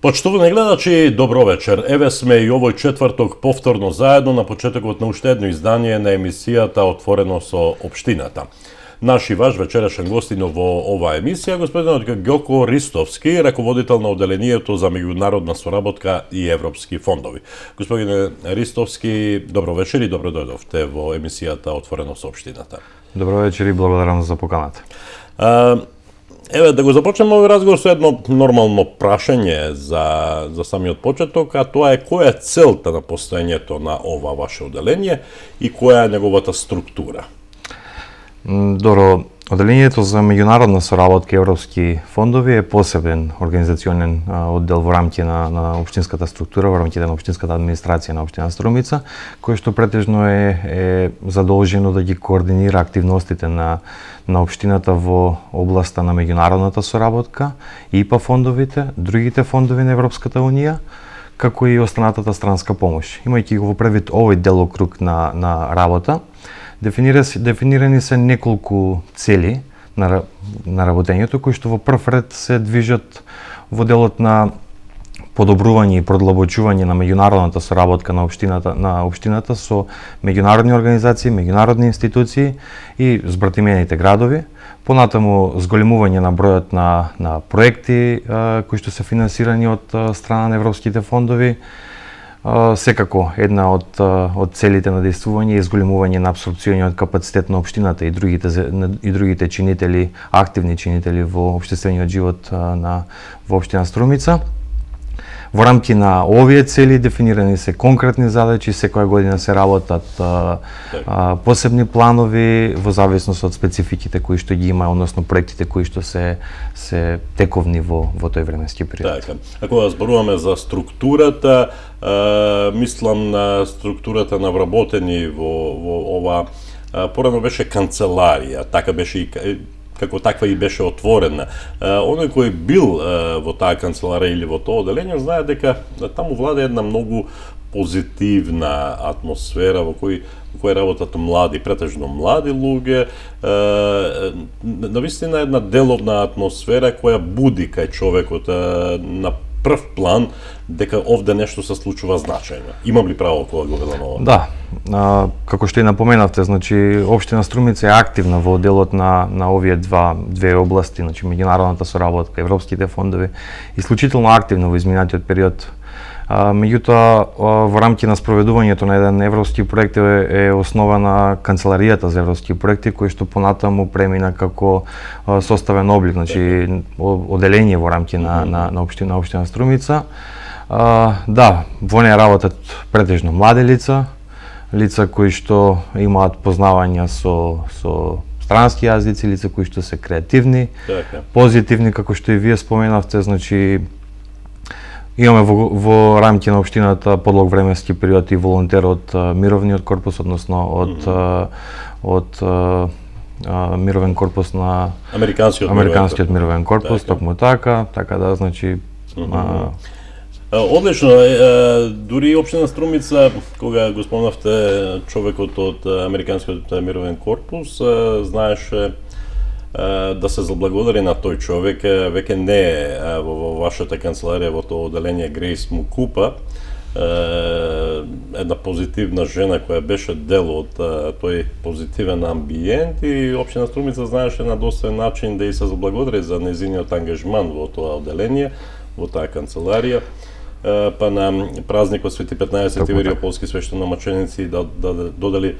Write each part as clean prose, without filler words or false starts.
Почитувани гледачи, добро вечер. Еве сме и овој четврток повторно заедно на почетокот на уште едно издание на емисијата Отворено со општината. Наш и ваш вечерашен гостин во оваа емисија господинот Ѓоко Ристовски, раководител на оделението за меѓународна соработка и европски фондови. Господине Ристовски, добро вечер и добро дојдовте во емисијата Отворено со општината. Добро вечер и благодарам за поканата. Еве, да го започнеме овој разговор со едно нормално прашање за самиот почеток, а тоа е која е целта на постоењето на ова ваше оделение и која е неговата структура? Добро, оделението за меѓународна соработка и европски фондови е посебен организационен оддел во рамките на општинската структура, во рамките на општинската администрација на општина Струмица, кој што претежно е задолжено да ги координира активностите на општината во областа на меѓународната соработка, ИПА фондовите, другите фондови на Европската унија, како и останатата странска помош. Имајќи го во предвид овој делокруг на работа, дефинирани се неколку цели на работењето, кои што во прв ред се движат во делот на подобрување и продлабочување на меѓународната соработка на општината со меѓународни организации, меѓународни институции и збратимените градови. Понатаму зголемување на бројот на проекти кои што се финансирани од страна на европските фондови. Секако една од целите на действување е зголемување на апсорбцијниот капацитет на општината и другите чинители, активни чинители во општествениот живот во општина Струмица. Во рамки на овие цели дефинирани се конкретни задачи, секоја година се работат посебни планови во зависност од спецификите кои што ги има, односно проектите кои што се тековни во тој временски период. Така. Ако зборуваме за структурата, мислам на структурата на вработени во ова порано беше канцеларија, така беше и како таква и беше отворена. Оној кој бил во таа канцеларија или во тоа оделение знае дека таму владе една многу позитивна атмосфера во кој работат млади, претежно млади луѓе, навистина една деловна атмосфера која буди кај човекот на прв план дека овде нешто се случува значајно. Имам ли право кога го велам ова? Да. Како што и напоменавте, значи општина Струмица е активна во делот на овие две области, значи меѓународната соработка, европските фондови, исклучително активна во изминатиот период. Меѓутоа, во рамки на спроведувањето на еден европски проект е основана канцеларијата за европски проекти, кој што понатаму премина како составен облик, значи оделение во рамки на општина Струмица. Да, во неја работат претежно млади лица кои што имаат познавања со странски јазици, лица кои што се креативни, позитивни, како што и вие споменавте, значи имаме во рамки на општината подлог временски период и волонтер од мировниот корпус, односно од мировен корпус на Американскиот мировен корпус, токму така да, значи Одлично, дури општина Струмица, кога го спомнавте човекот од Американскиот мировен корпус, знаеше да се заблагодари на тој човек, веќе не е во вашата канцеларија во тоа оделение Грейс Мукупа, една позитивна жена која беше дел од тој позитивен амбиент и општина Струмица знаеше на достоен начин да и се заблагодари за нејзиниот ангажман во тоа оделение, во таа канцеларија. Па на празникот Свети 15 Ивериополски свештеномаченици додали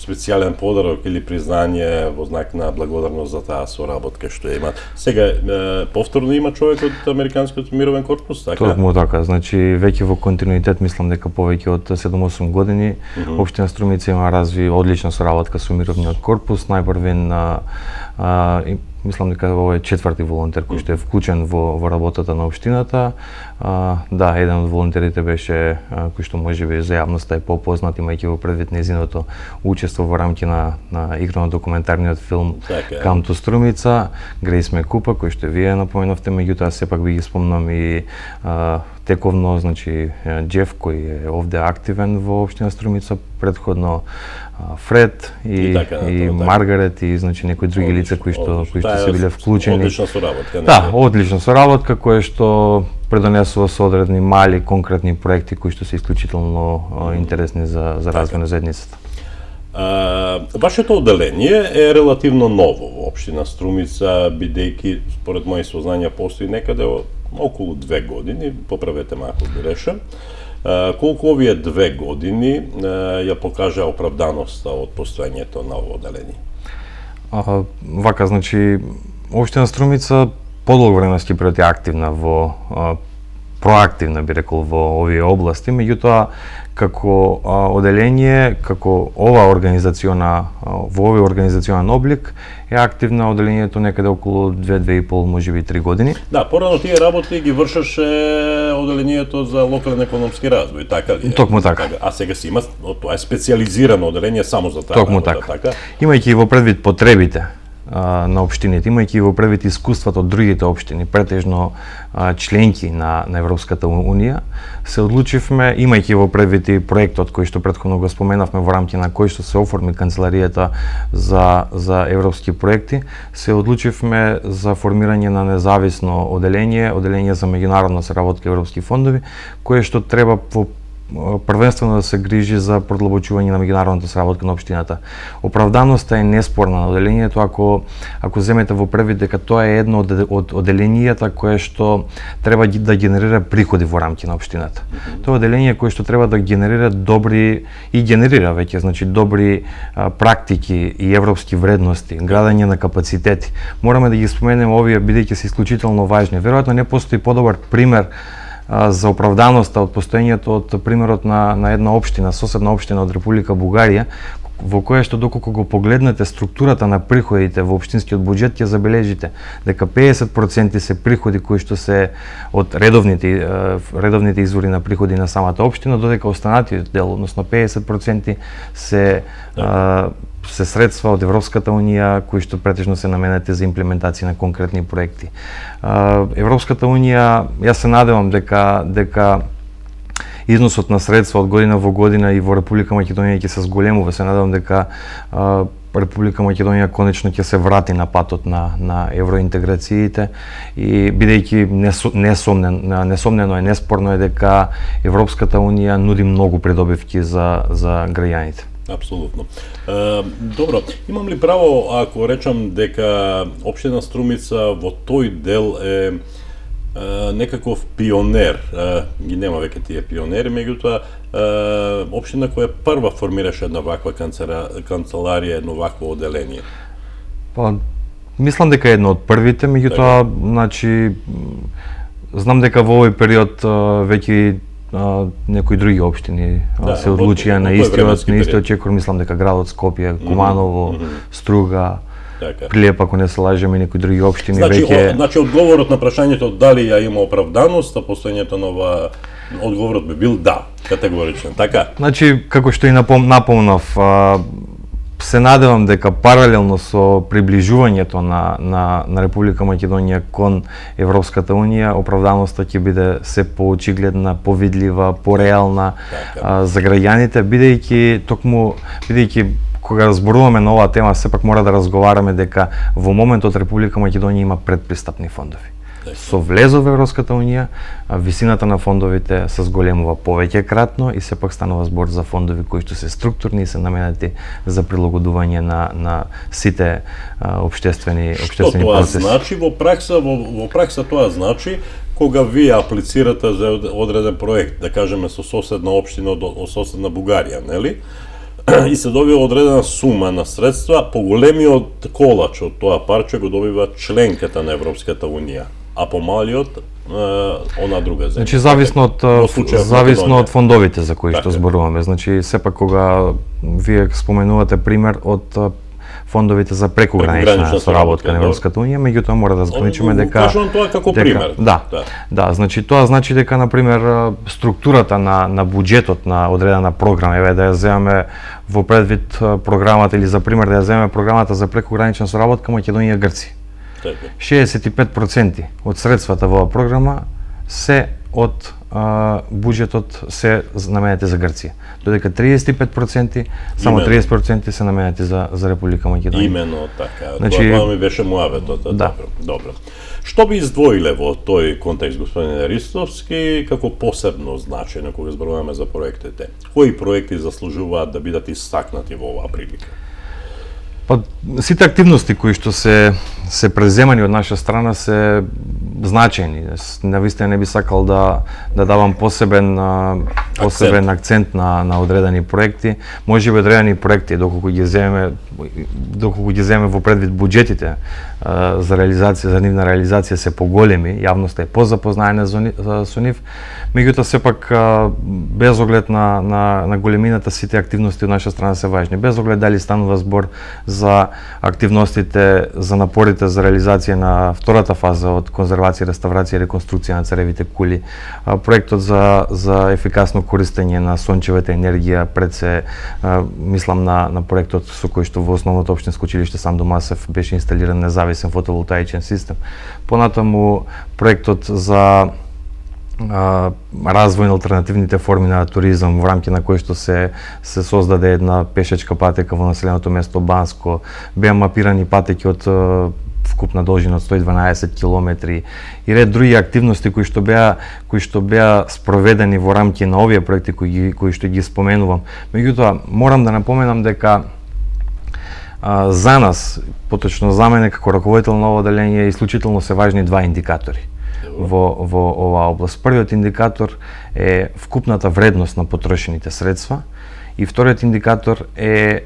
специјален подарок или признање во знак на благодарност за таа соработка што имаат. Сега повторно има човек од Американскиот мировен корпус, така? Токму така, значи веќе во континуитет мислам дека повеќе од 7-8 години општина Струмица има разви одлична соработка со мировниот корпус, најпрвен мислам дека ова е четврти волонтер кој што е вклучен во работата на општината. Да, еден од волонтерите беше кој што можеби за јавноста е попознат, имајќи во предвид нејзиното учество во рамки на играно-документарниот филм Come to Струмица, Грейс Мукупа, кој што вие напоменавте, меѓутоа сепак би ги спомнам и тековно, значи Джеф кој е овде активен во општина Струмица, претходно Фред и Маргарет и значи некои други лица кои што се биле вклучени. Одлична соработка. Да, одлична соработка која што предонесува соодредни мали конкретни проекти кои што се исклучително интересни за развој на заедницата. Вашето одделение е релативно ново во општина Струмица, бидејќи според мои сознанија постои некаде околу 2 години, поправете ме ако грешам. Колку овие 2 години ја покажа оправданоста од постоењето на ово одделение? Вака, значи, општина Струмица подолго време ќе биде активна во проактивна, би рекол, во овие области, меѓутоа како одделение, како ова организациона, во овој организационен облик е активна одделението некаде околу 2-2,5, можеби 3 години. Да, порано тие работи ги вршеше одделението за локален економски развој, така ли е? Токму така. А сега се има, тоа е специализирано одделение само за таа Токму работа, така? Имајќи во предвид потребите на општините, имајќи во предвид искуството од другите општини, претежно членки на Европската Унија, се одлучивме, имајќи во предвид и проектот кој што претходно го споменавме во рамки на кој што се оформи канцеларијата за европски проекти, се одлучивме за формирање на независно одделение за меѓународна соработка европски фондови, кое што треба првенствено да се грижи за продлабочување на меѓународната соработка на општината. Оправданоста е неспорна на одделението ако земете во предвид дека тоа е едно од одделенијата кое што треба да генерира приходи во рамки на општината. Тоа е одделение кое што треба да генерира генерира веќе, значи добри практики и европски вредности, градење на капацитети. Мораме да ги споменеме овие бидејќи се исклучително важни. Веројатно не постои подобар пример за оправданоста од постоењето од примерот на една општина, соседна општина од Република Бугарија, во која што доколку го погледнете структурата на приходите во општинскиот буџет, ќе забележите дека 50% се приходи кои што се од редовните извори на приходи на самата општина, додека останатиот дел, односно 50% се средства од Европската Унија кои што претежно се наменети за имплементација на конкретни проекти. Европската Унија, јас се надевам дека износот на средства од година во година и во Република Македонија ќе се зголемува. Се надевам дека Република Македонија конечно ќе се врати на патот на евроинтеграциите и бидејќи несомнено е, неспорно е дека Европската Унија нуди многу придобивки за граѓаните. Апсолутно. Добро, имам ли право ако речам дека општина Струмица во тој дел е некаков пионер, ги нема веќе тие пионери, меѓутоа општина која прва формираше една ваква канцеларија, едно вакво одделение? Па, мислам дека е едно од првите, меѓутоа, значи, знам дека во овој период веќе некои други општини се одлучија на истиот чекор, мислам дека градот Скопје, Куманово, Струга, Прилеп, ако не се лажеме, и некои други општини веќе. Значи одговорот на прашањето дали ја има оправданост, а постоењето на ова одговорот би бил да, категоричен, така? Значи, како што и напомнав, се надевам дека паралелно со приближувањето на Република Македонија кон Европската Унија, оправданоста ќе биде се поочигледна, повидлива, пореална за граѓаните, бидејќи кога зборуваме на оваа тема, сепак мора да разговараме дека во моментот Република Македонија има предпристапни фондови. Со влезот во Европската Унија, висината на фондовите се зголемува повеќекратно и сепак станува збор за фондови кои што се структурни и се наменети за прилагодување на сите општествени процеси. Што тоа значи во пракса тоа значи кога вие аплицирате за одреден проект, да кажеме со соседна општина од соседна Бугарија, нели? И се добива одредена сума на средства, поголемиот колач од тоа парче го добива членката на Европската Унија, а помалиот она друга земја. Значи зависно од фондовите за кои што зборуваме. Значи сепак кога вие споменувате пример од фондовите за прекогранична соработка на Европската Унија, меѓутоа мора да заклучиме дека кажувам тоа како пример. Да, значи тоа значи дека на пример структурата на буџетот на одредена програма, еве да ја земеме во предвид програмата или за пример да ја земеме програмата за прекогранична соработка Македонија-Грција. 65% од средствата во програма се од буџетот се наменети за Грција. Додека 35%, само Именно. 30% се наменети за Република Македонија. Именно така. Значи- Тоа ми беше муаветот. Да. Добро. Што би издвоиле во тој контекст, господин Ристовски, како посебно значајно кога зборуваме за проектите? Кои проекти заслужуваат да бидат истакнати во оваа прилика? Па, сите активности кои што се преземани од наша страна се значајни. Навистина не би сакал да давам посебен акцент на одредени проекти. Можеби одредени проекти доколку ги земеме во предвид буџетите за нивна реализација се поголеми, јавноста е позапознаена со нив. Меѓутоа сепак без оглед на големината сите активности од наша страна се важни. Без оглед дали станува збор за активностите, за напорите за реализација на втората фаза од конзервација, реставрација и реконструкција на царевите кули, проектот за ефикасно користење на сончевата енергија, пред се мислам на проектот со кој што во основното општинско училиште Сандо Масев беше инсталиран независен фотоволтаичен систем. Понатаму проектот за развој на алтернативните форми на туризам во рамки на кој што се создаде една пешачка патека во населеното место Банско, беа мапирани патеки од вкупна должина од 112 километри и ред други активности кои што беа спроведени во рамки на овие проекти кои што ги споменувам. Меѓутоа морам да напоменам дека за нас, поточно за мене како раководител на ова одделение, исклучително се важни два индикатори во оваа област. Првиот индикатор е вкупната вредност на потрошените средства и вториот индикатор е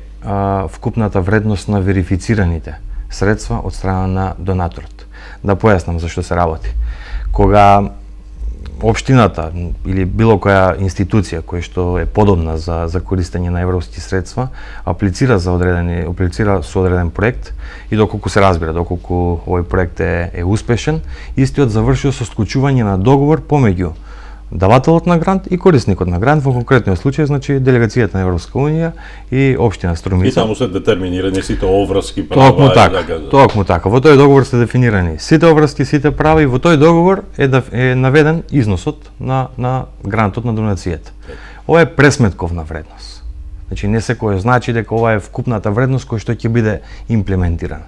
вкупната вредност на верифицираните средства од страна на донаторот. Да појаснам зашто се работи. Кога општината или било која институција која што е подобна за користење на европски средства аплицира со одреден проект и доколку се разбира, доколку овој проект е успешен, истиот завршува со склучување на договор помеѓу давателот на грант и корисникот на грант, во конкретниот случај, значи делегацијата на Европска унија и општина Струмица. И таму се детерминирани сите обврски права. Токму така. Во тој договор се дефинирани сите обврски, сите права и во тој договор е наведен износот на грантот на донацијата. Ова е пресметковна вредност. Значи не секој значи дека ова е вкупната вредност која што ќе биде имплементирана.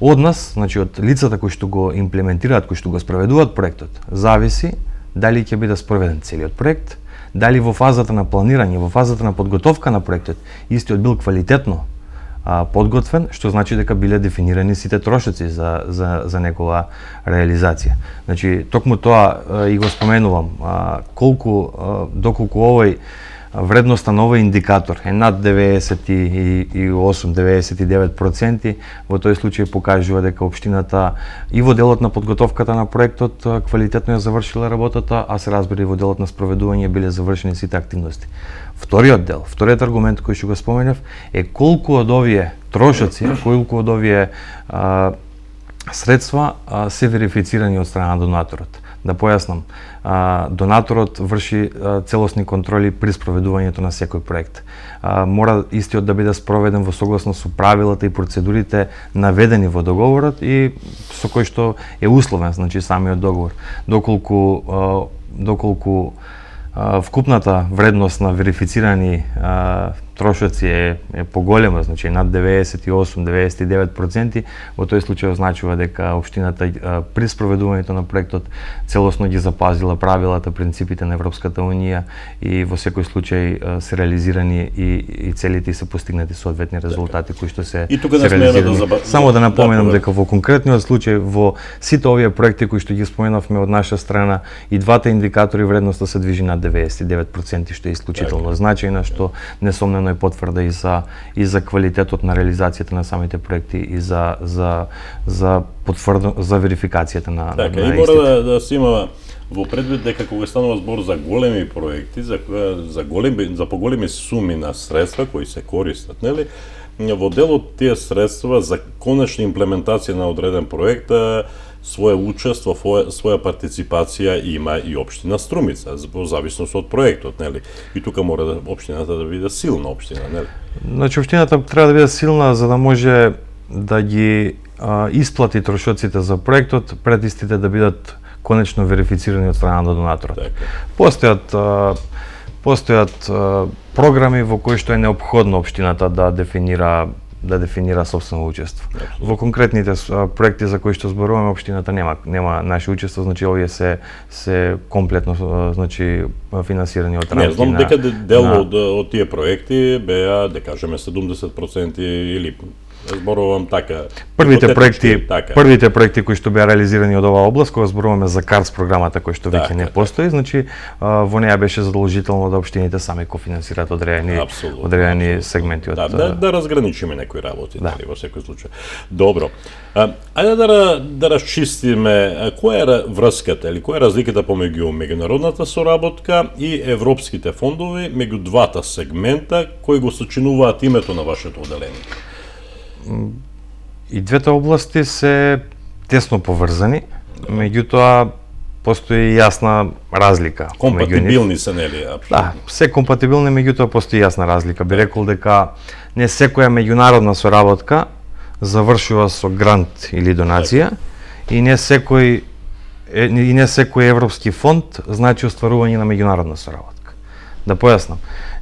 Од нас, значи од лицата кои што го имплементираат, кои што го спроведуваат проектот, зависи дали ќе биде спроведен целиот проект, дали во фазата на планирање, во фазата на подготовка на проектот, истиот бил квалитетно подготвен, што значи дека биле дефинирани сите трошоци за некоја реализација. Значи, токму тоа и го споменувам, доколку овој вредноста на овој индикатор е над 98-99%, во тој случај покажува дека општината и во делот на подготовката на проектот квалитетно ја завршила работата, а се разбира и во делот на спроведување биле завршени сите активности. Вториот аргумент кој што го споменав е колку од овие трошоци, колку од овие средства се верифицирани од страна на донаторот. Да појаснам, донаторот врши целосни контроли при спроведувањето на секој проект. Мора истиот да биде спроведен во согласно со правилата и процедурите наведени во договорот и со кој што е условен, значи самиот договор. Доколку вкупната вредност на верифицирани трошоци е поголема, значи над 98-99%, во тој случај означува дека општината при спроведувањето на проектот целосно ги запазила правилата, принципите на Европската унија и во секој случај се реализирани и целите и се постигнати соодветни резултати кои што се реализирани. Само да напоменам дека во конкретниот случај во сите овие проекти кои што ги споменавме од наша страна и двата индикатори вредноста се движи над 99%, што е исклучително значајно, што несомнено е потврда и за квалитетот на реализацијата на самите проекти и за верификацијата на така, и мора да се има во предвид дека кога станува збор за големи проекти, за поголеми суми на средства кои се користат, нели? Во дел од тие средства за конечна имплементација на одреден проект своја учество, своја партиципација има и општина Струмица, во зависност од проектот, нели? И тука мора општината да биде силна општина, нели? Значи општината треба да биде силна за да може да ги исплати трошоците за проектот, пред истите да бидат конечно верифицирани од страна на донаторот. Така. Постојат програми во кои што е неопходно општината да дефинира собствено учество. Во конкретните проекти за кои што зборуваме, општината нема наше учество, значи овие се комплетно значи финансирани од рамки. Не, знам дека дел од тие проекти беа, да кажеме 70% или зборувам така. Првите проекти кои што беа реализирани од оваа област, кога зборуваме за КАРС програмата која што веќе не постои, значи во неа беше задолжително да општините сами кофинансираат одредени сегменти од да разграничиме некои работи, дали во секој случај. Добро. Ајде да расчистиме која е врската или која е разликата помеѓу меѓународната соработка и европските фондови меѓу двата сегмента кои го сочинуваат името на вашето оделение. И двете области се тесно поврзани, меѓутоа постои јасна разлика. Компатибилни се, нели? Да, се компатибилни, меѓутоа постои јасна разлика. Би рекол дека не секоја меѓународна соработка завршува со грант или донација и не секој европски фонд значи остварување на меѓународна соработка. Да појаснам.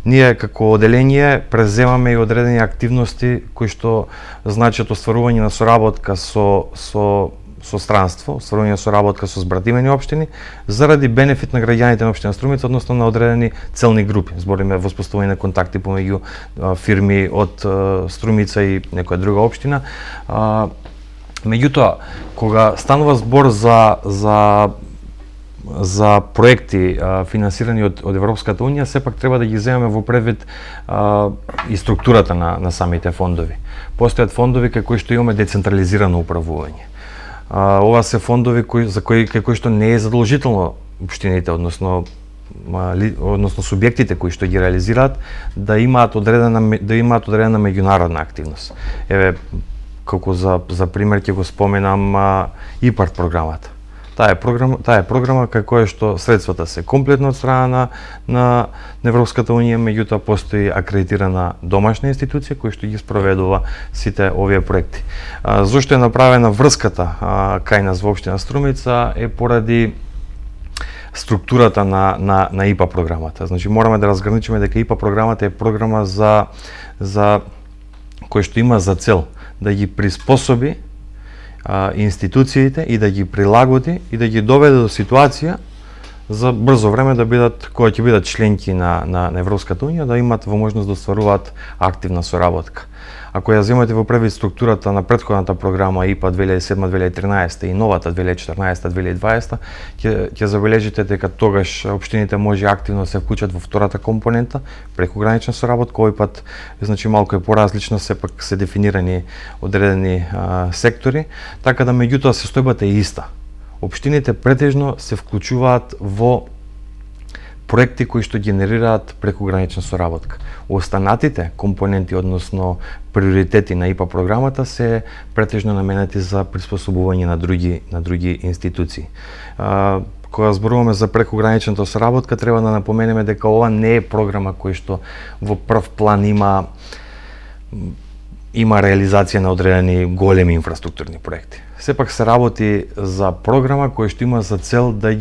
Ние како оделение преземаме и одредени активности кои што значат остварување на соработка со странство, остварување на соработка со збратимени општини заради бенефит на граѓаните на општина Струмица, односно на одредени целни групи. Збориме воспоставување на контакти помеѓу фирми од Струмица и некоја друга општина. Меѓутоа, кога станува збор за проекти финансирани од Европската унија, сепак треба да ги земеме во предвид и структурата на самите фондови. Постојат фондови кај кои што имаме децентрализирано управување. Ова се фондови кај кои што не е задолжително општините, односно субјектите кои што ги реализираат да имаат одредена меѓународна активност. Еве, како за пример ќе го споменам ИПАРТ програмата. Таа е програма кај која што средствата се комплетно од страна на Европската унија, меѓутоа постои акредитирана домашна институција која што ги спроведува сите овие проекти. Зошто е направена врската кај нас во општина Струмица е поради структурата на ИПА програмата. Значи мораме да разграничиме дека ИПА програмата е програма за која што има за цел да ги приспособи институциите и да ги прилагоди и да ги доведе до ситуација за брзо време да бидат, кога ќе бидат членки на Европската унија, да имат возможност да остваруваат активна соработка. Ако ја земате во предвид структурата на претходната програма ИПА 2007-2013 и новата 2014-2020, ќе забележите дека тогаш општините може активно да се вклучат во втората компонента, прекогранична соработка. Овој пат значи малку е поразлична, сепак се дефинирани одредени сектори, така да меѓутоа состојбата е иста. Општините претежно се вклучуваат во проекти кои што генерираат прекогранична соработка. Останатите компоненти, односно приоритети на ИПА програмата се претежно наменети за приспособување на други институции. Кога зборуваме за прекограничната соработка, треба да напоменеме дека ова не е програма која што во прв план има реализација на одредени големи инфраструктурни проекти. Сепак се работи за програма која што има за цел да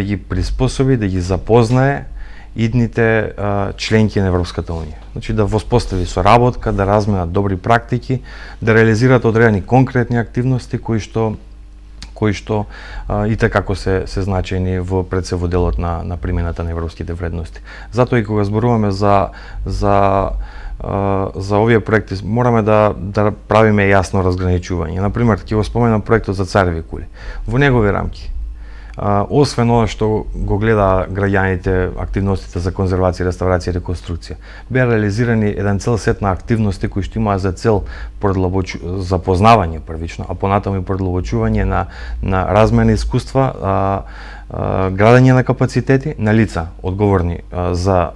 ги приспособи, да ги запознае идните членки на Европската унија. Значи да воспостави соработка, да разменат добри практики, да реализираат одредени конкретни активности кои што и како се значајни во делот на примената на европските вредности. Затоа и кога зборуваме за овие проекти мораме да правиме јасно разграничување. Например, ќе го споменам проектот за Цареви кули. Во негови рамки, освен ова што го гледа граѓаните, активностите за конзервација, реставрација и реконструкција, беа реализирани еден цел сет на активности кои што имаа за цел запознавање првично, а понатаму и продлабочување на размени искуства, градење на капацитети на лица одговорни за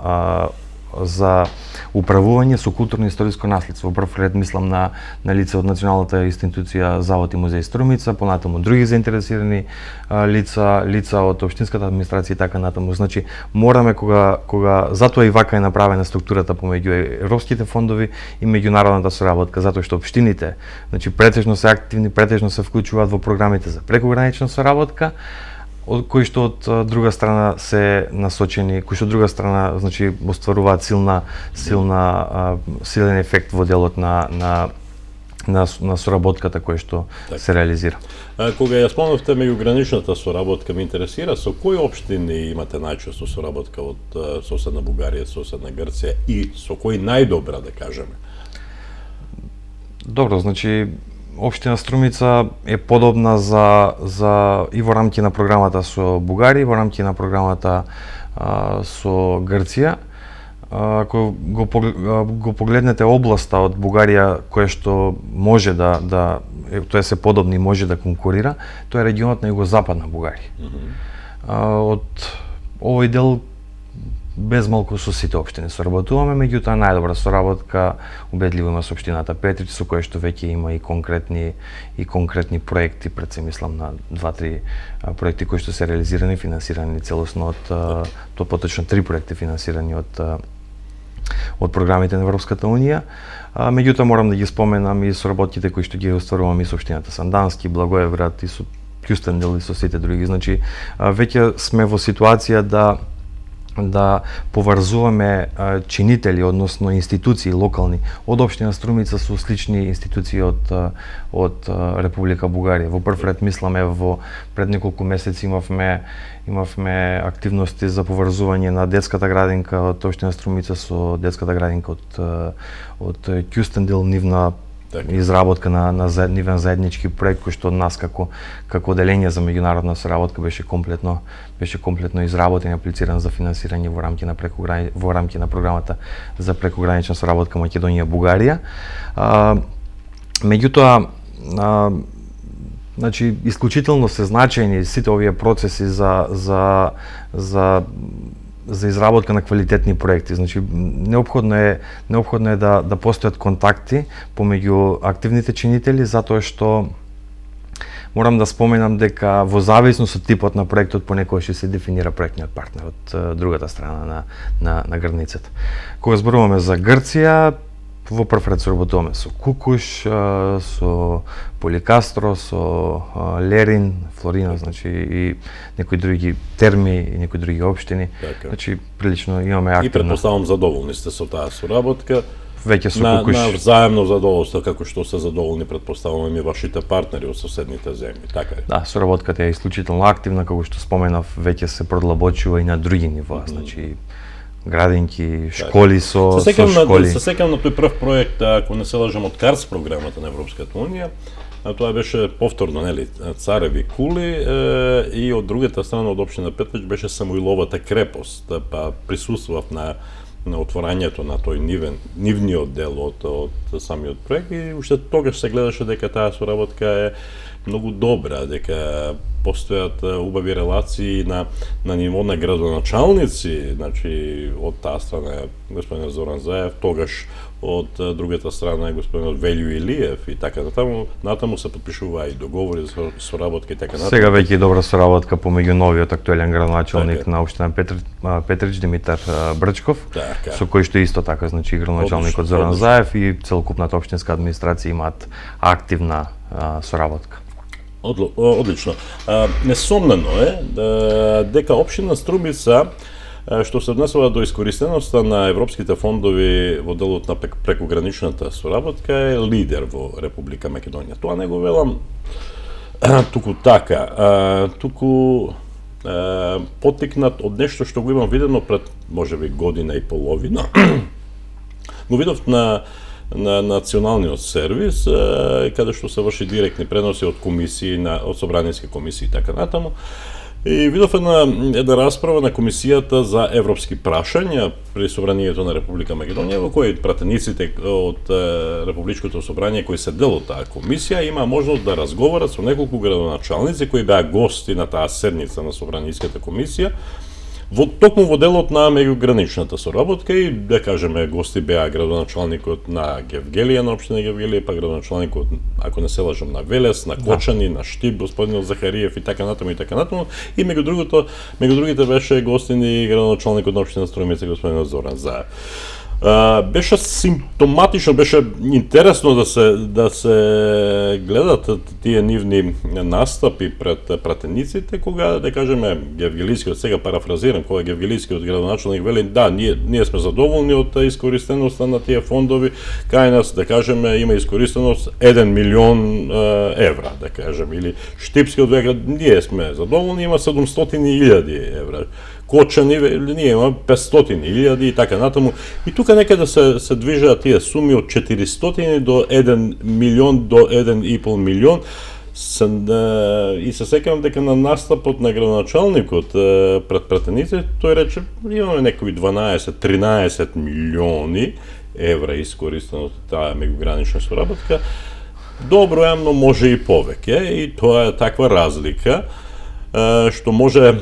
за управување со културно-историско наследство. Во прв ред мислам на лица од Националната институција Завод и музеј Струмица, понатаму други заинтересирани лица од општинската администрација и така натаму. Значи мораме кога затоа и вака е направена структурата помеѓу европските фондови и меѓународната соработка, затоа што општините, значи претежно се активни, претежно се вклучуваат во програмите за прекогранична соработка, кои што од друга страна се насочени, кои што од друга страна значи остваруваат силен ефект во делот на соработката која што се реализира. Кога ја спомнавте меѓуграничната соработка, ме интересира со кои општини имате најчесто соработка од соседна Бугарија, соседна Грција и со кои најдобра, да кажеме? Добро, значи општина Струмица е подобна и во рамки на програмата со Бугарија, и во рамки на програмата со Грција. Ако го погледнете областа од Бугарија која што може тоа се подобни, може да конкурира, тоа е регионот на југозападна Бугарија. Од овој дел без малку со сите општини соработуваме, меѓутоа најдобра соработка убедливо има со општината Петрич, со која што веќе има и конкретни проекти, пред се мислам на 2-3 проекти кои што се реализирани, финансирани целосно од поточно 3 проекти финансирани од програмите на Европската унија. Меѓутоа морам да ги споменам и соработките кои што ги остваруваме и со општината Сандански, Благоевград и со Кјустендил и со сите други. Значи веќе сме во ситуација да поврзуваме чинители, односно институции локални од општина Струмица со слични институции од Република Бугарија. Во прв ред мисламе пред неколку месеци имавме активности за поврзување на детската градинка од општина Струмица со детската градинка од Кјустендил, нивна изработка на нивен заеднички проект кој што од нас како оделение за меѓународна соработка беше комплетно изработен и аплициран за финансирање во рамки на програмата за прекогранична соработка Македонија-Бугарија. Меѓутоа значи исклучително се значајни сите овие процеси за изработка на квалитетни проекти. Значи неопходно е да постојат контакти помеѓу активните чинители, затоа што морам да споменам дека во зависност од типот на проектот понекогаш се дефинира проектниот партнер од другата страна на границата. Кога зборуваме за Грција, во прв ред соработуваме со Кукуш, со Поликастро, со Лерин, Флорина, значи и некои други Терми и некои други општини. Значи прилично имаме активна. И претпоставам задоволни сте со таа соработка. Веќе со Кукуш. На взаемно задоволство, како што се задоволни претпоставуваме и вашите партнери од соседните земји, така е? Да, соработката е исклучително активна, како што споменав, веќе се продлабочува и на други нивоа, значи градинки, школи со школи. Се сеќавам на тој прв проект, ако не се лажам, од КАРС програмата на Европската унија. Тоа беше повторно, нели, Цареви кули и од другата страна од општина Петрич беше Самуиловата крепост, па присуствував на отворањето на тој нивниот дел од самиот проект и уште тогаш се гледаше дека таа соработка е многу добра, дека постојат убави релации на ниво на градоначалници, значи од таа страна господин Зоран Заев, тогаш од другата страна господин Велју Илиев и така натаму се подпишуваа и договори за соработка и така натаму. Сега веќе добра соработка помеѓу новиот актуелен градоначалник на општина Петрич Димитар Брчков, со кој што исто така, значи градоначалникот Зоран Заев и целокупната општинска администрација имаат активна соработка. Одлично. Несомнено е дека општина Струмица, што се однесува до искористеноста на европските фондови во делот на прекограничната соработка, е лидер во Република Македонија. Тоа не го велам туку така, туку поттикнат од нешто што го имам видено пред можеби година и половина. Го видов на националниот сервис, каде што се врши директни преноси од комисии, од собраниски комисии и така натаму. И видов една расправа на Комисијата за европски прашања при Собранието на Република Македонија, во кој пратениците од Републичкото собрание кои се дел од таа комисија има можност да разговарат со неколку градоначалници кои беа гости на таа седница на Собраниската комисија, Токму во делот на меѓуграничната соработка и да кажеме гости беа градоначалникот на Гевгелија, на општина Гевгелија, па градоначалникот, ако не се лажам, на Велес, на Кочани, на Штип, господинот Захариев и така натаму и така натаму. И меѓу другите беше гостин и градоначалникот на општина Струмица, господинот Зоран Заев. Беше симптоматично, беше интересно да се гледат тие нивни настапи пред пратениците, кога, да кажеме, Гевгелискиот, сега парафразирам, кога Гевгелискиот градоначалник вели, да, ние сме задоволни од искористеноста на тие фондови, кај нас, да кажеме, има искористеност 1 милион евра, да кажеме, или Штипскиот века, ние сме задоволни, има 700.000 евра. Кочани, ние имаме 500.000 и така натаму. И тука некаде се движаат тие суми од 400 до 1 милион до 1,5 милион. И се сеќавам дека на настапот на градоначалникот пред пратениците, тој рече, имаме некои 12-13 милиони евра искористено од таа меѓугранична соработка. Добројамно може и повеќе, и тоа е таква разлика, што може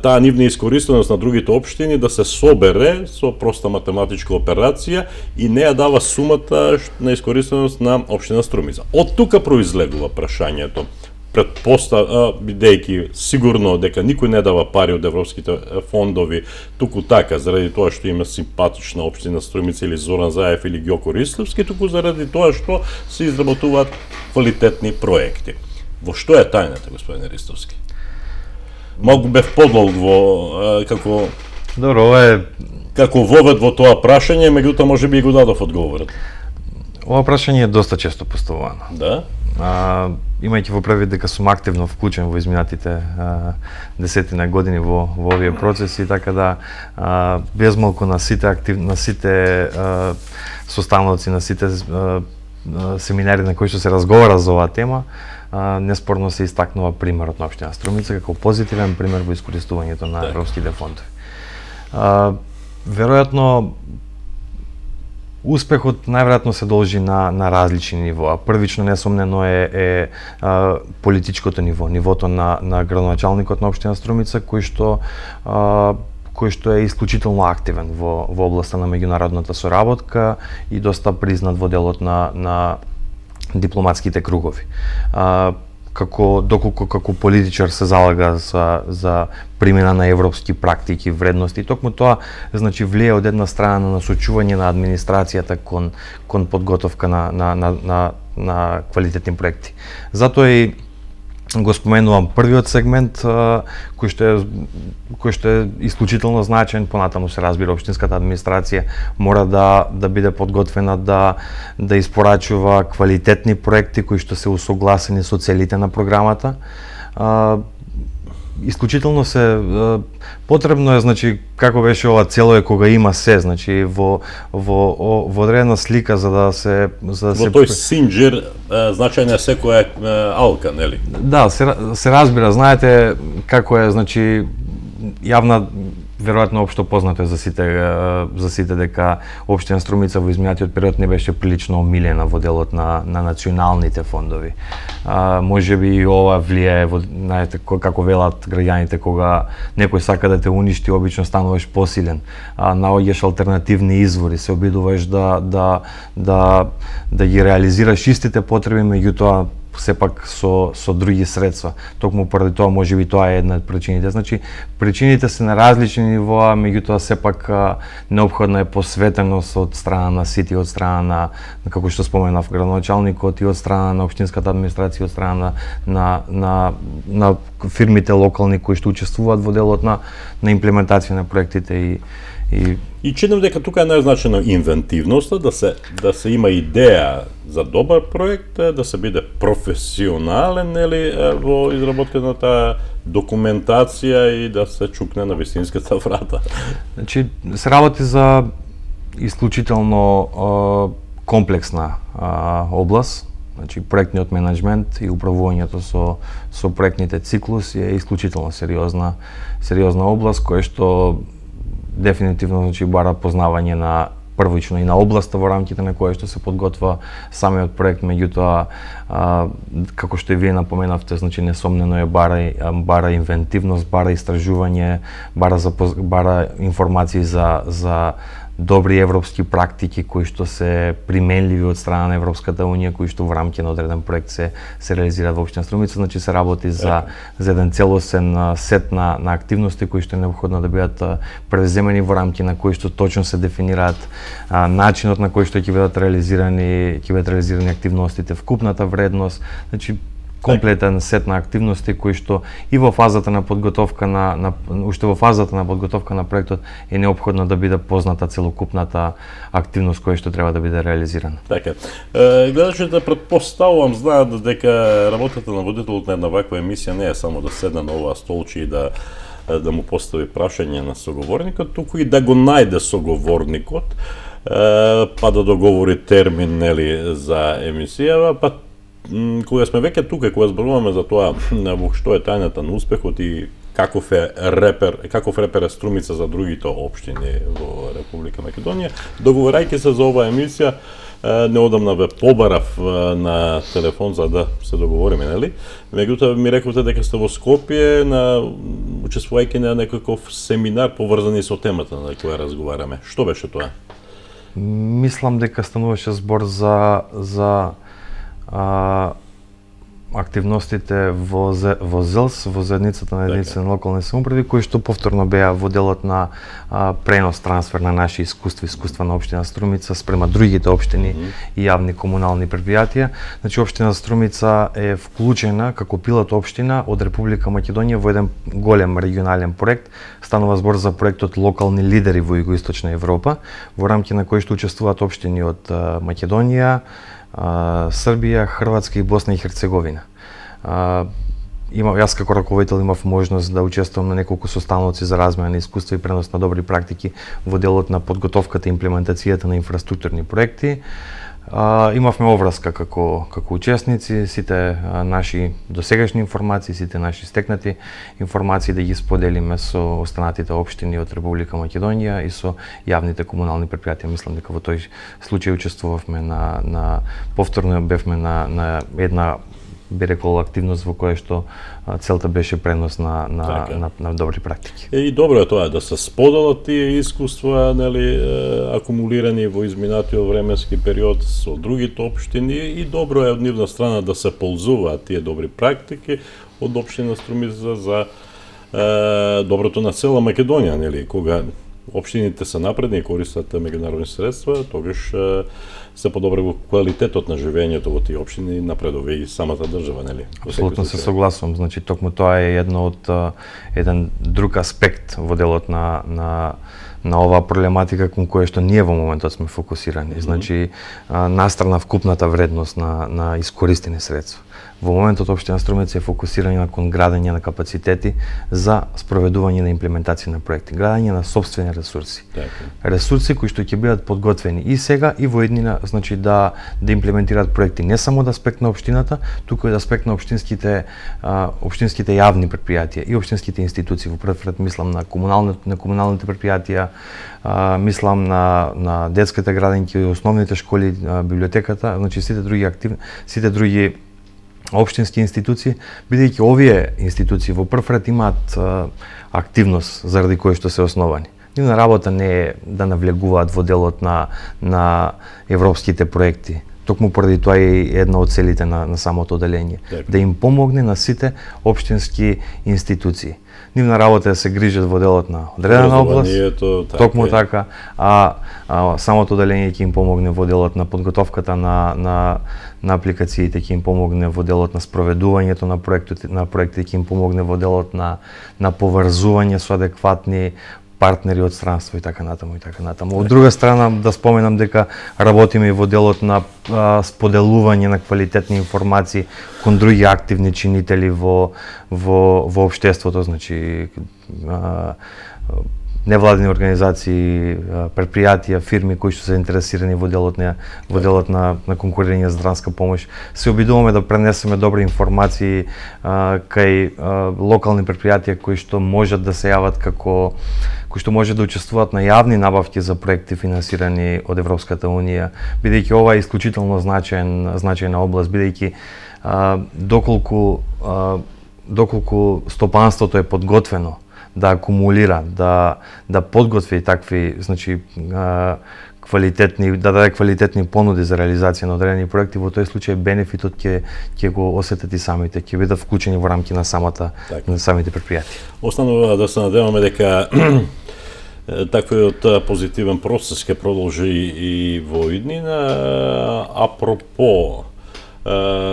таа нивна искористеност на другите општини да се собере со проста математичка операција и не ја дава сумата на искористеност на општина Струмица. Од тука произлегува прашањето, бидејќи сигурно дека никој не дава пари од европските фондови, туку така, заради тоа што има симпатична општина Струмица или Зоран Заев или Ѓоко Рислевски, туку заради тоа што се изработуваат квалитетни проекти. Во што е тајната, господине Ристовски? Малку бев подлог како вовед во тоа прашање, меѓутоа може би го дадов одговорот. Ова прашање е доста често поставувано. Да? Имајќи во предвид дека сум активно вклучен во изминатите десетина години во овие процеси, така да безмалку на сите составници, на сите семинари на кои што се разговара за оваа тема, неспорно се истакнува примерот на општина Струмица како позитивен пример во искористувањето на европските фондови. Веројатно успехот најверојатно се должи на различни нивоа. Првично несомнено е политичкото ниво, нивото на градоначалникот на општина Струмица, кој што е исклучително активен во областа на меѓународната соработка и доста признат во делот на дипломатските кругови. Доколку како политичар се залага за примена на европски практики, вредности, токму тоа значи влие од една страна на насочување на администрацијата кон подготовка на квалитетни проекти. Затоа и го споменувам првиот сегмент кој што е исклучително значен, понатаму се разбира општинската администрација мора да биде подготвена да испорачува квалитетни проекти кои што се усогласени со целите на програмата. Исклучително се потребно е, значи, како беше ова цело е кога има се, значи во одредена слика за да се во тој синџир значајна секоја алка, нели? Да, се разбира, знаете како е, значи јавна веројатно општо познато е за сите дека општина Струмица во изминатиот период не беше прилично омилена во делот на националните фондови. Може би и ова влијае во, знаете, како велат граѓаните, кога некој сака да те уништи, обично стануваш посилен. Наоѓаш алтернативни извори, се обидуваш да ги реализираш истите потреби, меѓутоа сепак со други средства. Токму поради тоа можеби тоа е една од причините. Значи причините се на различни нивоа, меѓутоа сепак неопходна е посветеност од страна на сите, од страна на како што споменав градоначалникот, и од страна на општинската администрација, од страна на фирмите локални кои што учествуваат во делот на имплементација на проектите И чинам дека тука е најзначена инвентивноста, да се има идеја за добар проект, да се биде професионален, нели, во изработката на таа документација и да се чукне на вистинската врата. Значи се работи за исклучително комплексна област. Значи проектниот менеджмент и управувањето со проектните циклуси е исклучително сериозна област која што дефинитивно, значи, бара познавање на првично и на областа во рамките на која што се подготвува самиот проект, меѓутоа како што и вие напоменавте, значи несомнено е бара инвентивност, бара истражување, бара информации за добри европски практики кои што се применливи од страна на Европската унија, кои што во рамките на одреден проект се реализираат во општина Струмица, значи се работи за еден целосен сет на активности кои што е необходно да бидат превземени во рамки на кои што точно се дефинираат начинот на кој што ќе бидат реализирани активностите, вкупната вредност, значи комплетен сет на активности кои што и во фазата на подготовка уште во фазата на подготовка на проектот е неопходно да биде позната целокупната активност која што треба да биде реализирана. Така. Гледачите претпоставувам знаат дека работата на водителот на една ваква емисија не е само да седне на оваа столче и да му постави прашање на соговорникот, туку и да го најде соговорникот, па да договори термин за емисијава, па кога сме веќе тука, кога зборуваме за тоа во што е тајната на успехот и каков репер е Струмица за другите општини во Република Македонија, договорајќи се за оваа емисија, неодамна ве побарав на телефон за да се договориме, нели? Меѓутоа ми рековте дека сте во Скопје учествувајќи на некој семинар поврзани со темата на која разговараме. Што беше тоа? Мислам дека стануваше збор за активностите во ЗЕЛС, во заедницата на единици на локални самоуправи, кои што повторно беа во делот на пренос, трансфер на наши искуства на општина Струмица спрема другите општини и јавни комунални предпријатија. Значи општина Струмица е вклучена како пилот општина од Република Македонија во еден голем регионален проект. Станува збор за проектот Локални лидери во Југоисточна Европа, во рамки на кои што учествуваат општини од Македонија, Србија, Хрватска и Босна и Херцеговина. Јас како раководител имав можност да учествувам на неколку состаноци за размена на искуства и пренос на добри практики во делот на подготовката и имплементацијата на инфраструктурни проекти. Имавме обврска како учесници, сите наши досегашни информации, сите наши стекнати информации да ги споделиме со останатите општини од Република Македонија и со јавните комунални предпријатија. Мислам дека во тој случај учествувавме повторно бевме на една би рекол активност во која што целта беше пренос на добри практики. И добро е тоа да се споделат тие искуства, акумулирани во изминатиот временски период со другите општини и добро е од нивна страна да се ползуваат тие добри практики од општина Струмица за доброто на цела Македонија, кога општините се напредни и користат меѓународни средства, тогаш се подобрува квалитетот на живењето во тие општини и напредува и самата држава, нели? Апсолутно се согласувам, значи токму тоа е еден друг аспект во делот на оваа проблематика кон која што ние во моментот сме фокусирани. Значи настрана вкупната вредност на искористени средства. Во моментот општина Струмица е фокусирана кон градење на капацитети за спроведување на имплементација на проекти, градење на сопствени ресурси. Ресурси кои што ќе бидат подготвени и сега и во иднина, значи да имплементираат проекти не само од аспект на општината, туку и од аспект на општинските јавни предпријатија и општинските институции. Во прв ред мислам на комуналните предпријатија, мислам на детските градинки, основните школи, библиотеката, значи сите други општински институции, бидејќи овие институции во прв ред имаат активност заради кој што се основани. Нивна работа не е да навлегуваат во делот на европските проекти. Токму поради тоа е една од целите на самото оделение. Да им помогне на сите општински институции. Нивна работа е да се грижат во делот на одредена област, токму така, самото оделение ќе им помогне во делот на подготовката на апликациите, ќе им помогне во делот на спроведувањето на проектите, ќе им помогне во делот на поврзување со адекватни партнери од странство и така натаму. Од друга страна да споменам дека работиме и во делот на споделување на квалитетни информации кон други активни чинители во општеството, значи невладени организации, предпријатија, фирми кои што се заинтересирани во делот на конкурирање за здравска помош. Се обидуваме да пренесеме добри информации кај локални предпријатија кои што можат да се јават кои што може да учествуваат на јавни набавки за проекти финансирани од Европската унија, бидејќи ова е исклучително значајна област, бидејќи доколку стопанството е подготвено да акумулира, да подготви такви, значи да даде квалитетни понуди за реализација на одредени проекти, во тој случај бенефитот ќе го осетат и самите, ќе бидат вклучени во рамки на самите предпријатија. Останува да се надеваме дека таквиот позитивен процес ќе продолжи и во иднина. Апропо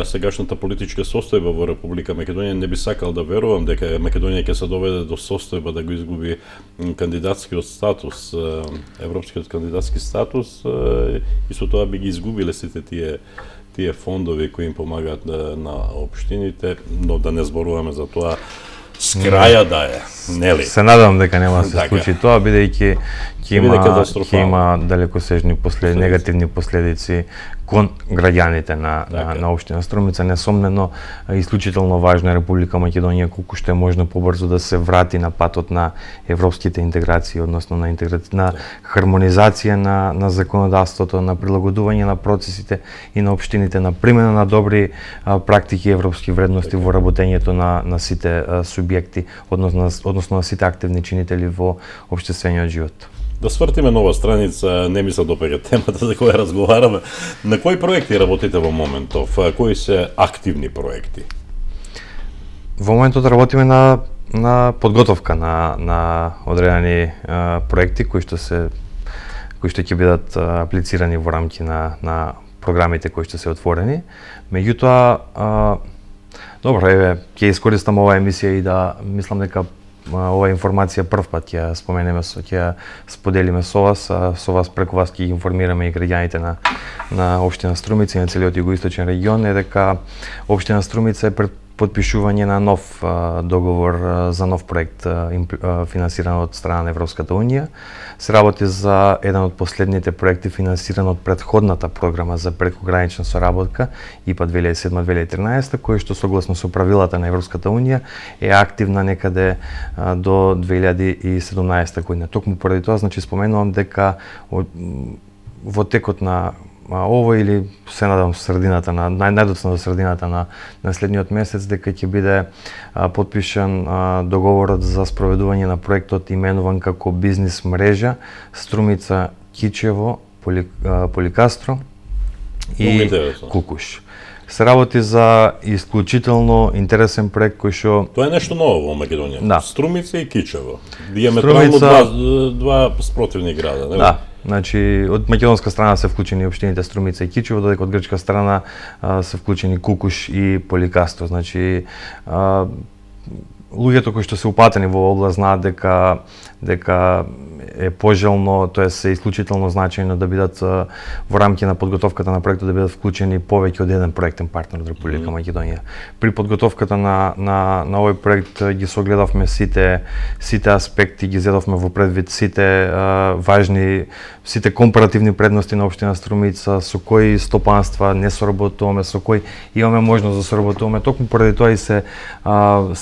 сегашната политичка состојба во Република Македонија, не би сакал да верувам дека Македонија ќе се доведе до состојба да го изгуби кандидатскиот статус, европскиот кандидатски статус, и со тоа би ги изгубиле сите тие фондови кои им помагаат на општините, но да не зборуваме за тоа с краја да е, нели? Се надевам дека нема да се случи тоа, бидејќи ќе има далекосежни негативни последици кон граѓаните на општина Струмица. Несомнено, исклучително важно е Република Македонија колку што е можно побрзо да се врати на патот на европските интеграции, односно на хармонизација на законодавството, на прилагодување на процесите и на општините, на примена на добри практики и европски вредности во работењето на сите субјекти, односно на сите активни чинители во општествениот живот. Да свртиме нова страница, не ми се допаѓа темата за која разговараме. На кои проекти работите во моментов? Кои се активни проекти? Во моментот работиме на подготовка на одредени проекти кои што ќе бидат аплицирани во рамки на програмите кои што се отворени. Меѓутоа, добро, ќе искористам оваа емисија и да мислам дека ова информација прв пат ќе споделиме со вас преку вас ќе ги информираме и граѓаните на општина Струмица и на целиот југоисточен регион, е дека општина Струмица е пред потпишување на нов договор за нов проект финансиран од страна на Европската унија. Се работи за еден од последните проекти финансиран од претходната програма за прекогранична соработка ИПА 2007-2013, кој што согласно со правилата на Европската унија е активна некаде до 2017 година. Токму поради тоа, значи споменувам дека во текот на ово или се надам средината на најдоцна до средината на следниот месец дека ќе биде потпишан договорот за спроведување на проектот именуван како бизнис мрежа Струмица Кичево Поликастро и Кукуш. Се работи за исклучително интересен проект кој што тоа е нешто ново во Македонија. Да. Струмица и Кичево. Диаметрално два спротивни града, нели? Да. Значи, од македонска страна се вклучени општините Струмица и Кичево, додека од грчка страна се вклучени Кукуш и Поликастро. Значи, луѓето кои што се упатени во област знаат дека е пожелно, тоа е исклучително значајно да бидат во рамки на подготовката на проектот да бидат вклучени повеќе од еден проектен партнер од Република Македонија. При подготовката на овој проект ги согледавме сите аспекти, ги зедовме во предвид сите важни, сите компаративни предности на општина Струмица, со кои стопанства не соработуваме, со кои имаме можност да соработуваме. Токму поради тоа и се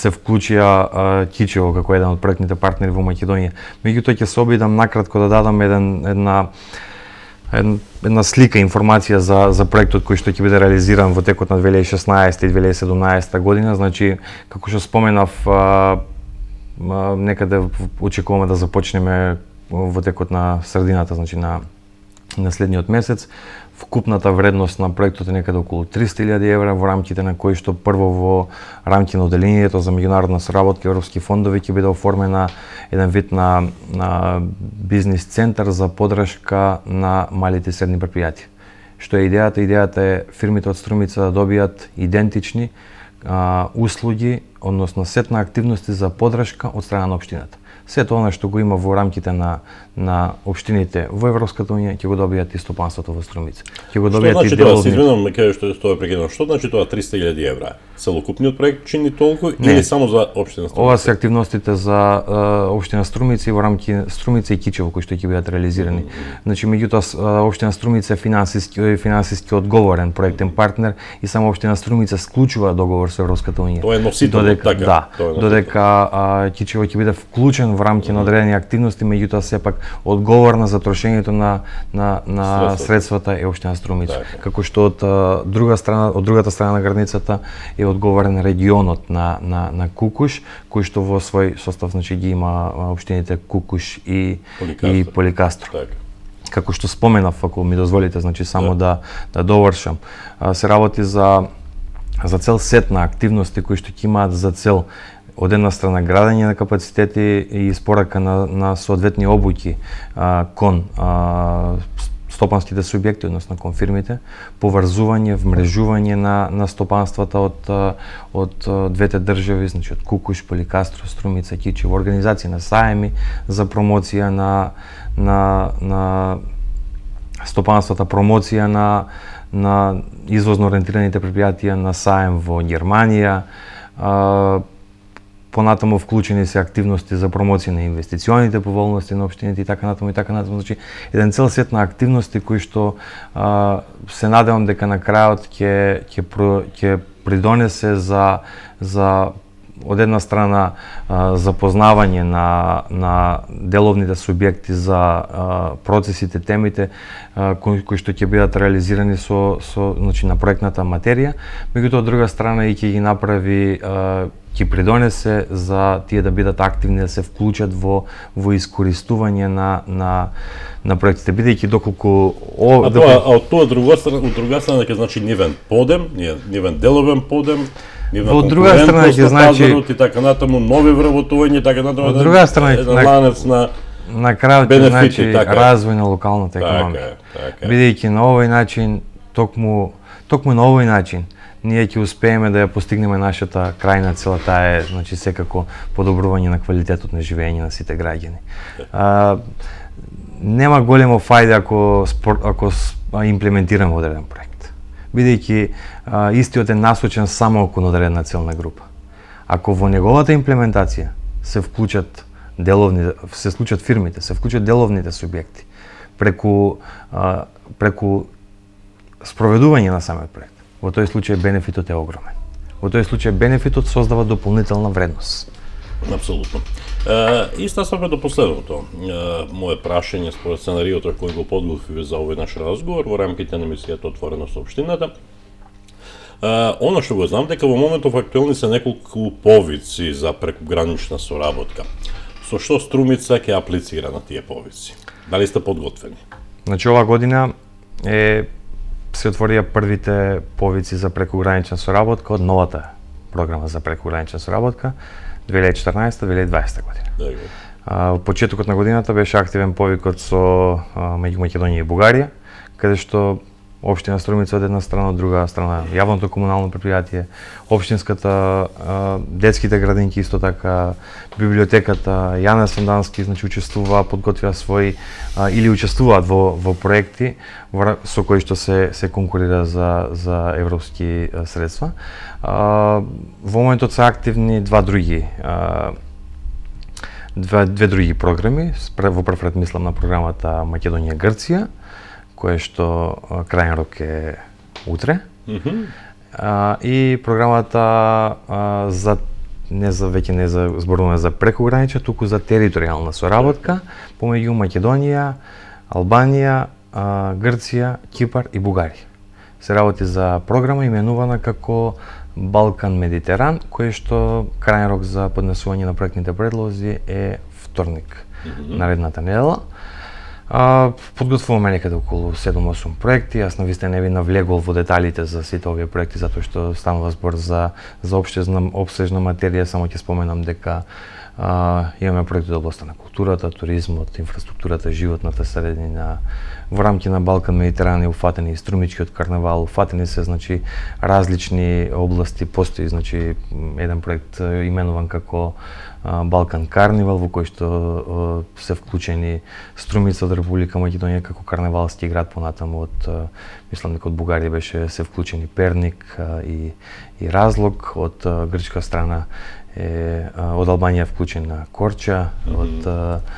вклучија Кичево како еден од проектните партнери во Македонија. Меѓутоа ќе се обидам накратко да дадам една слика, информација за проектот кој што ќе биде реализиран во текот на 2016 и 2017 година. Значи, како што споменав, некаде очекуваме да започнеме во текот на средината, значи на следниот месец. Вкупната вредност на проектот е некаде околу 300.000 евра, во рамките на кои што прво во рамки на одделението за меѓународна соработка и европски фондови ќе биде оформена еден вид на бизнис центар за поддршка на малите и средни предпријатија. Што е идејата? Идејата е фирмите од Струмица да добијат идентични услуги, односно сет на активности за поддршка од страна на општината. Сето она што го има во рамките на општините во Европската унија ќе го добијат и стопанството во Струмица. Ќе го добијат и деловни. Извинувам, кај што прекинувам. Што значи тоа 300.000 евра? целокупниот проект чини толку Не. или само за општина Струмица? Ова се активностите за општина Струмица и во рамки Струмица и Кичево кои што ќе бидат реализирани. Значи меѓутоа општина Струмица е финансиски одговорен проектен партнер и само општина Струмица склучува договор со Европската унија. Тоа е носител, така. Да, Тоа е носител. додека Кичево ќе биде вклучен во рамки на одредени активности, меѓутоа сепак одговорна за трошењето на средствата е општина Струмица. Така. Како што од другата страна на границата е одговорен регионот на Кукуш, кој што во свој состав значи ги има општините Кукуш и Поликастро. Така. Како што споменав, ако ми дозволите, значи само да довршам, се работи за цел сет на активности кои што ќе имаат за цел од една страна градење на капацитети и испорака на соодветни обуки кон стопанските субјекти, односно кон фирмите, поврзување, вмрежување на стопанствата од двете држави, значи од Кукуш, Поликастро, Струмица, Кичево, организација на саеми за промоција на стопанствата, промоција на извозно ориентираните предпријатија на саем во Германија. Понатаму вклучени се активности за промоција на инвестиционите поволности на општините и така натаму и така натаму. Значи еден цел сет на активности кои што се надевам дека на крајот ќе придонесе за од една страна запознавање на деловните субјекти за процесите, темите кои што ќе бидат реализирани значи на проектната материја, меѓутоа од друга страна и ќе ги направи ќе придонесе за тие да бидат активни, да се вклучат во искористување на проектите, бидејќи доколку од тоа друга страна ќе значи нивен подем, нивен деловен подем, во друга страна ќе значи и така натаму нови вработување, така натаму. Од друга страна ланец на крајот ќе значи развој на локалната економија. Така. Бидејќи на овој начин токму на овој начин ние ќе успееме да ја постигнеме нашата крајна цел, таа е значи секако подобрување на квалитетот на живење на сите граѓани. Нема големо фајде ако имплементираме одреден проект, бидејќи истиот е насочен само кон одредена целна група. Ако во неговата имплементација се случат фирмите, се вклучат деловните субјекти преку спроведување на самиот проект, во тој случај бенефитот е огромен. Во тој случај бенефитот создава дополнителна вредност. Апсолутно. И стасваме до последното. Мое прашање според сценариото кој го подготвив за овој наш разговор во рамките на емисијата Отворено со општината. Оно што го знам дека во моментов актуелни се неколку повици за прекогранична соработка. Со што Струмица ќе аплицира на тие повици? Дали сте подготвени? Значи оваа година се отворија првите повици за прекогранична соработка од новата програма за прекогранична соработка 2014-2020 година. Во почетокот на годината беше активен повикот меѓу Македонија и Бугарија, каде што општина Струмица од една страна, од друга страна јавното комунално предпријатие, општинската, детските градинки исто така, библиотеката, Јана Сандански, значи учествуваа, подготвија своји или учествуваат во проекти со кои што се конкурира за европски средства. Во моментот се активни две други програми. Во прв ред мислам на програмата Македонија-Грција, кое што крајен рок е утре. И програмата веќе не за зборуваме за прекогранична, туку за територијална соработка помеѓу Македонија, Албанија, Грција, Кипар и Бугарија. Се работи за програма именувана како Балкан Медитеран, кој што крајен рок за поднесување на проектните предлози е вторник, наредната недела. Подготвуваме некаде околу 7-8 проекти. Јас навистина не би навлегол во деталите за сите овие проекти, затоа што станува збор за опсежна материја. Само ќе споменам дека имаме проекти од областа на културата, туризмот, инфраструктурата, животната средина. Во рамки на Балкан Медитеран е уфатени и Струмичкиот карнавал, уфатени се значи различни области. Постои значи еден проект именуван како Балкан Карнивал, во кој што се вклучени Струмица од Република Македонија како карневалски град, понатаму мислам дека од Бугарија беше се вклучени Перник и Разлог, од грчка страна од Албанија вклучена Корча,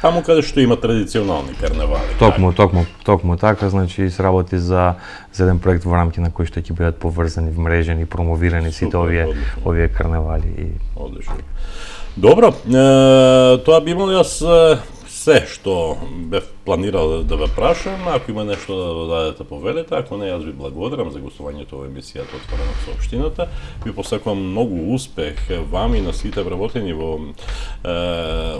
Таму каде што има традиционални карневали. Токму така, значи се работи за еден проект во рамки на кој што ќе бидат поврзани, вмрежени, промовирани сите овие карневали. Одлично. Добро, тоа би имал јас се што бев планирал да ве прашам. Ако има нешто да додадете, повелете, ако не, јас ви благодарам за гостувањето во емисијата Отворено со општината. Ви посакувам многу успех вам и на сите вработени во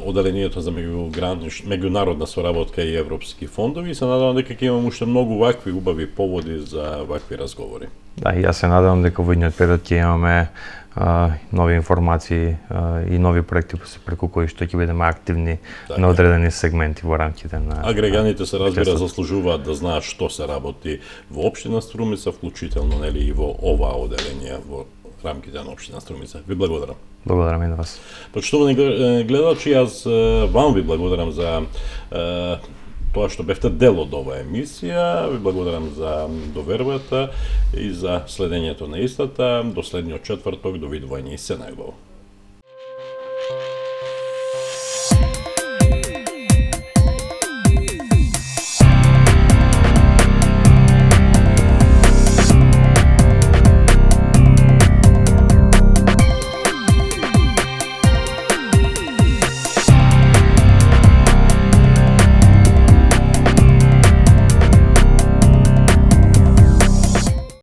оделението за меѓународна соработка и европски фондови и се надевам дека ќе имам уште многу вакви убави поводи за вакви разговори. Да, и јас се надевам дека во идниот период ќе имаме нови информации и нови проекти преку кои што ќе бидеме активни на одредени сегменти во рамките на... А граѓаните се разбира заслужуваат да знаат што се работи во општина Струмица, вклучително нели и во ова оделение во рамките на општина Струмица. Ви благодарам. Благодарам и на вас. Почитувани гледачи, јас вам ви благодарам за тоа што бевте дел од оваа емисија. Ви благодарам за довербата и за следењето на истата. До следниот четврток, довидување и се најубаво.